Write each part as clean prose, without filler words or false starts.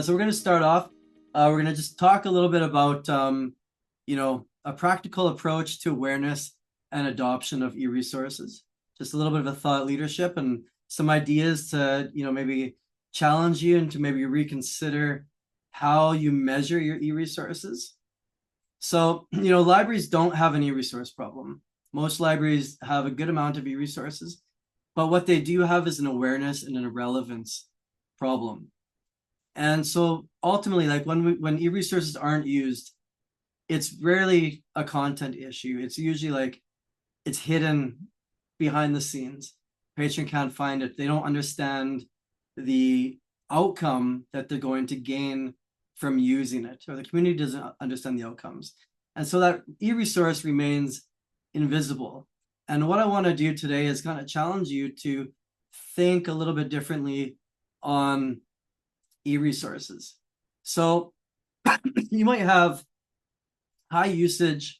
So we're going to start off. We're going to just talk a little bit about, a practical approach to awareness and adoption of e-resources. Just a little bit of a thought leadership and some ideas to, maybe challenge you and to maybe reconsider how you measure your e-resources. So, libraries don't have an e-resource problem. Most libraries have a good amount of e-resources, but what they do have is an awareness and an relevance problem. And so ultimately, like when e-resources aren't used, it's rarely a content issue. It's usually like it's hidden behind the scenes. Patron can't find it. They don't understand the outcome that they're going to gain from using it, or the community doesn't understand the outcomes. And so that e-resource remains invisible. And what I want to do today is kind of challenge you to think a little bit differently on e-resources. So you might have high usage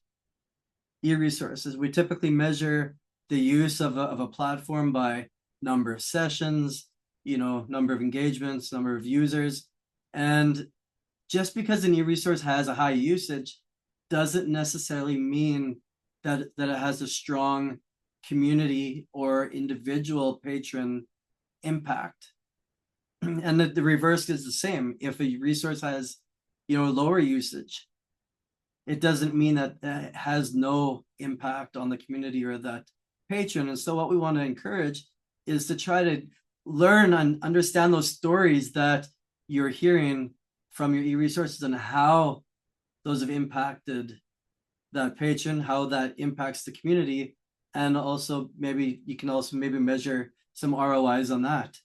e-resources. We typically measure the use of a platform by number of sessions, number of engagements, number of users. And just because an e-resource has a high usage doesn't necessarily mean that it has a strong community or individual patron impact. And the reverse is the same. If a resource has, lower usage, it doesn't mean that it has no impact on the community or that patron. And so what we want to encourage is to try to learn and understand those stories that you're hearing from your e-resources and how those have impacted that patron, how that impacts the community. And also maybe you can also maybe measure some ROIs on that.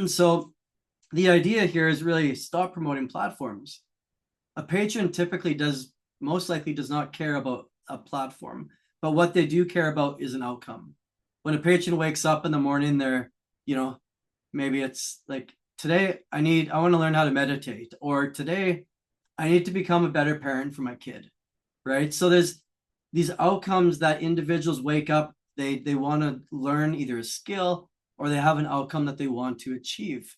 So the idea here is really stop promoting platforms. A patron typically most likely does not care about a platform, but what they do care about is an outcome. When a patron wakes up in the morning, they're, maybe it's like, today I want to learn how to meditate, or today I need to become a better parent for my kid, right? So there's these outcomes that individuals wake up, they want to learn either a skill or they have an outcome that they want to achieve.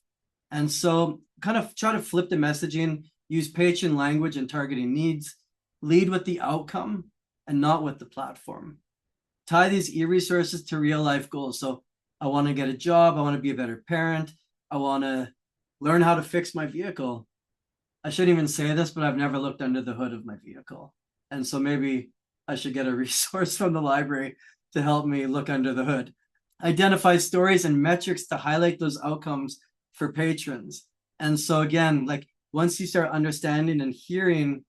And so kind of try to flip the messaging, use patron language and targeting needs, lead with the outcome and not with the platform. Tie these e-resources to real life goals. So I want to get a job. I want to be a better parent. I want to learn how to fix my vehicle. I shouldn't even say this, but I've never looked under the hood of my vehicle. And so maybe I should get a resource from the library to help me look under the hood. Identify stories and metrics to highlight those outcomes for patrons. And so again, like once you start understanding and hearing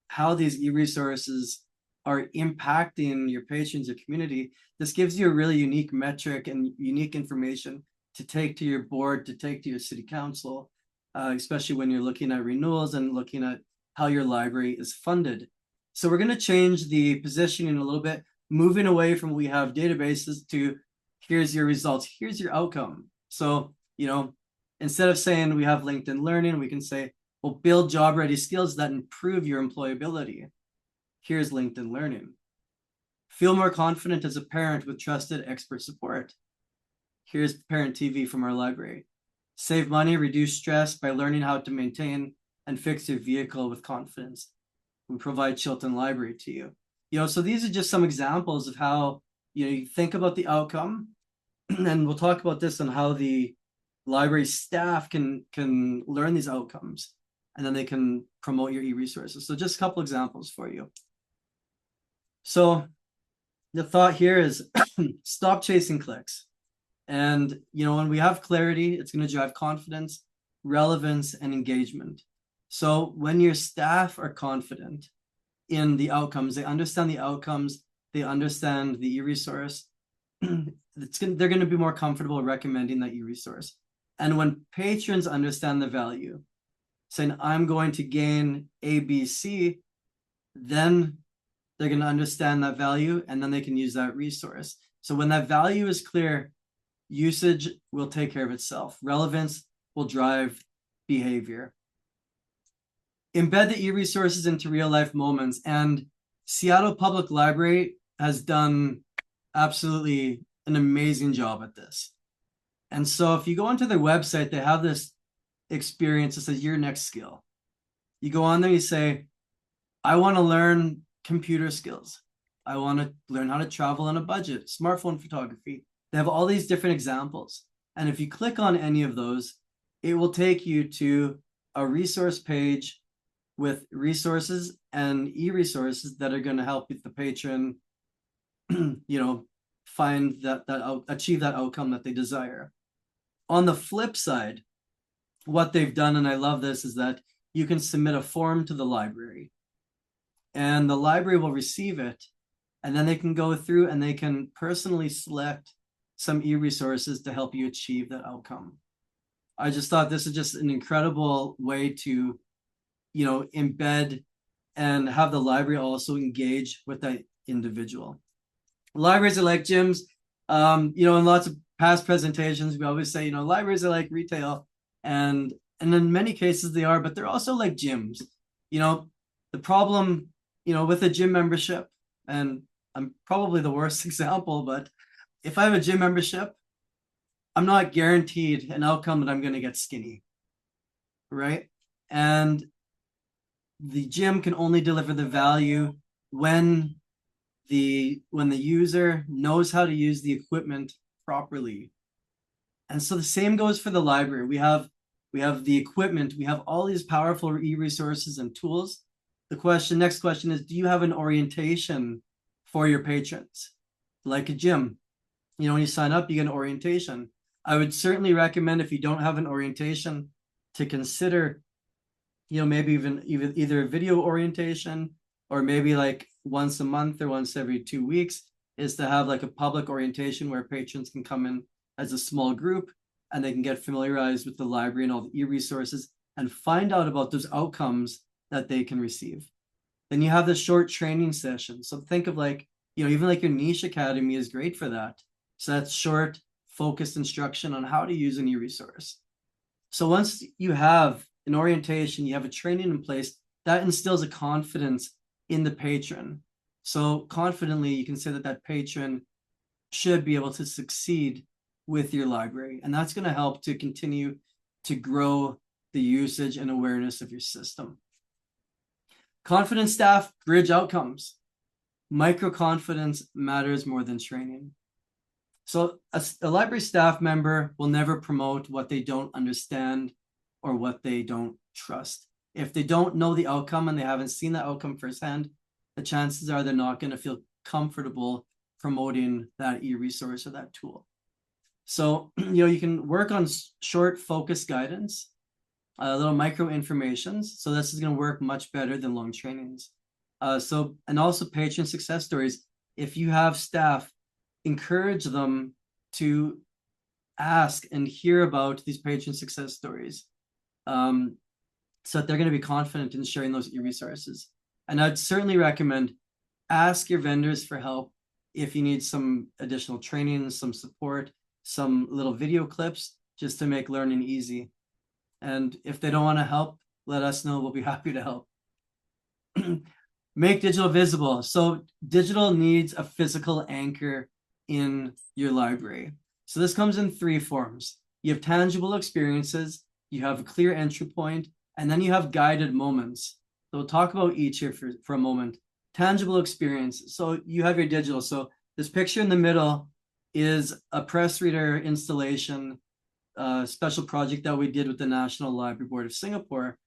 how these e-resources are impacting your patrons, your community, this gives you a really unique metric and unique information to take to your board, to take to your city council, especially when you're looking at renewals and looking at how your library is funded. So we're going to change the positioning a little bit, moving away from we have databases to here's your results, here's your outcome. So, instead of saying we have LinkedIn Learning, we can say, well, build job-ready skills that improve your employability. Here's LinkedIn Learning. Feel more confident as a parent with trusted expert support. Here's Parent TV from our library. Save money, reduce stress by learning how to maintain and fix your vehicle with confidence. We provide Chilton Library to you. So these are just some examples of how, you think about the outcome, and we'll talk about this on how the library staff can learn these outcomes, and then they can promote your e-resources. So just a couple examples for you. So the thought here is stop chasing clicks. And, when we have clarity, it's going to drive confidence, relevance, and engagement. So when your staff are confident in the outcomes, they understand the outcomes, they understand the e-resource, they're going to be more comfortable recommending that e-resource. And when patrons understand the value, saying, I'm going to gain A, B, C, then they're going to understand that value, and then they can use that resource. So when that value is clear, usage will take care of itself. Relevance will drive behavior. Embed the e-resources into real life moments. And Seattle Public Library has done absolutely an amazing job at this. And so if you go onto their website, they have this experience as your next skill. You go on there, you say, I want to learn computer skills. I want to learn how to travel on a budget, smartphone photography. They have all these different examples. And if you click on any of those, it will take you to a resource page with resources and e-resources that are going to help the patron, find achieve that outcome that they desire. On the flip side, what they've done, and I love this, is that you can submit a form to the library and the library will receive it. And then they can go through and they can personally select some e-resources to help you achieve that outcome. I just thought this is just an incredible way to, embed and have the library also engage with that individual. Libraries are like gyms. In lots of past presentations, we always say, libraries are like retail, and in many cases they are, but they're also like gyms. The problem, with a gym membership, and I'm probably the worst example, but if I have a gym membership, I'm not guaranteed an outcome that I'm going to get skinny, right? And the gym can only deliver the value when the user knows how to use the equipment properly. And so the same goes for the library. We have the equipment, we have all these powerful e-resources and tools. Next question is, do you have an orientation for your patrons? Like a gym, when you sign up, you get an orientation. I would certainly recommend, if you don't have an orientation, to consider, maybe even either a video orientation, or maybe like once a month or once every 2 weeks, is to have like a public orientation where patrons can come in as a small group and they can get familiarized with the library and all the e-resources and find out about those outcomes that they can receive. Then you have the short training session. So think of even like your niche academy is great for that. So that's short, focused instruction on how to use an e-resource. So once you have an orientation, you have a training in place, that instills a confidence in the patron. So confidently, you can say that patron should be able to succeed with your library. And that's going to help to continue to grow the usage and awareness of your system. Confident staff bridge outcomes. Micro-confidence matters more than training. So a library staff member will never promote what they don't understand or what they don't trust. If they don't know the outcome and they haven't seen the outcome firsthand, the chances are they're not going to feel comfortable promoting that e-resource or that tool. So, you can work on short focus guidance, little micro informations. So this is going to work much better than long trainings. And also patron success stories. If you have staff, encourage them to ask and hear about these patron success stories, so that they're going to be confident in sharing those e-resources. And I'd certainly recommend ask your vendors for help if you need some additional training, some support, some little video clips, just to make learning easy. And if they don't want to help, let us know. We'll be happy to help. Make digital visible. So digital needs a physical anchor in your library. So this comes in 3 forms. You have tangible experiences, you have a clear entry point, and then you have guided moments. So we'll talk about each here for a moment. Tangible experience. So you have your digital. So this picture in the middle is a press reader installation, special project that we did with the National Library Board of Singapore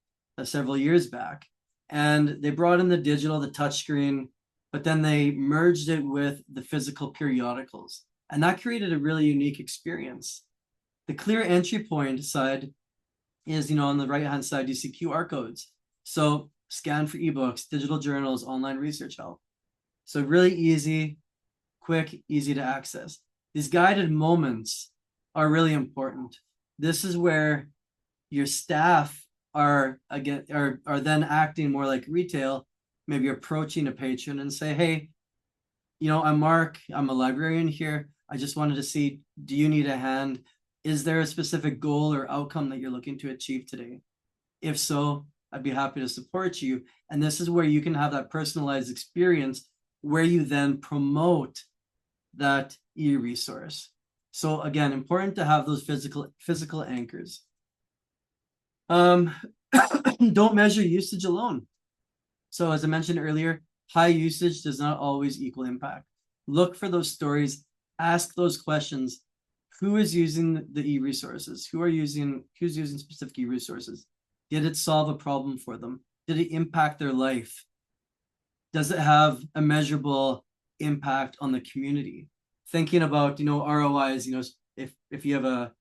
several years back. And they brought in the digital, the touchscreen, but then they merged it with the physical periodicals. And that created a really unique experience. The clear entry point side is, on the right-hand side, you see QR codes. So scan for ebooks, digital journals, online research help. So really easy, quick, easy to access. These guided moments are really important. This is where your staff are then acting more like retail, maybe approaching a patron and say, hey, I'm Mark, I'm a librarian here. I just wanted to see, do you need a hand? Is there a specific goal or outcome that you're looking to achieve today? If so, I'd be happy to support you. And this is where you can have that personalized experience where you then promote that e-resource. So again, important to have those physical anchors. Um, don't measure usage alone. So as I mentioned earlier, high usage does not always equal impact. Look for those stories, ask those questions. Who is using the e-resources? Who's using specific e-resources? Did it solve a problem for them? Did it impact their life? Does it have a measurable impact on the community? Thinking about, ROIs, if you have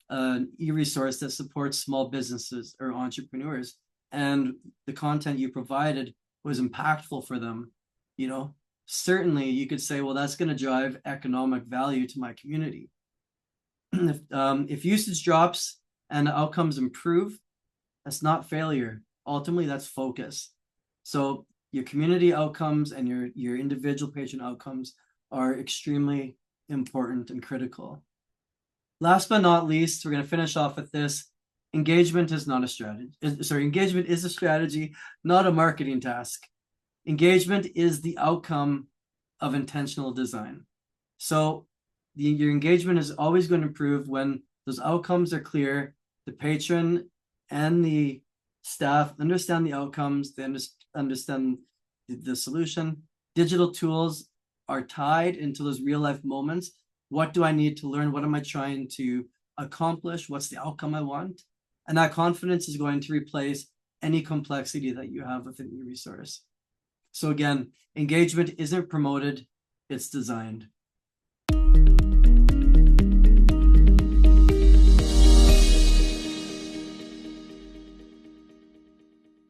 an e-resource that supports small businesses or entrepreneurs and the content you provided was impactful for them, you know, certainly you could say, well, that's going to drive economic value to my community. If usage drops and the outcomes improve, that's not failure. Ultimately, that's focus. So your community outcomes and your individual patient outcomes are extremely important and critical. Last but not least, we're going to finish off with this. Engagement is not a strategy. Engagement is a strategy, not a marketing task. Engagement is the outcome of intentional design. So your engagement is always going to improve when those outcomes are clear. The patron and the staff understand the outcomes, they understand the solution. Digital tools are tied into those real life moments. What do I need to learn? What am I trying to accomplish? What's the outcome I want? And that confidence is going to replace any complexity that you have within your resource. So again, engagement isn't promoted, it's designed.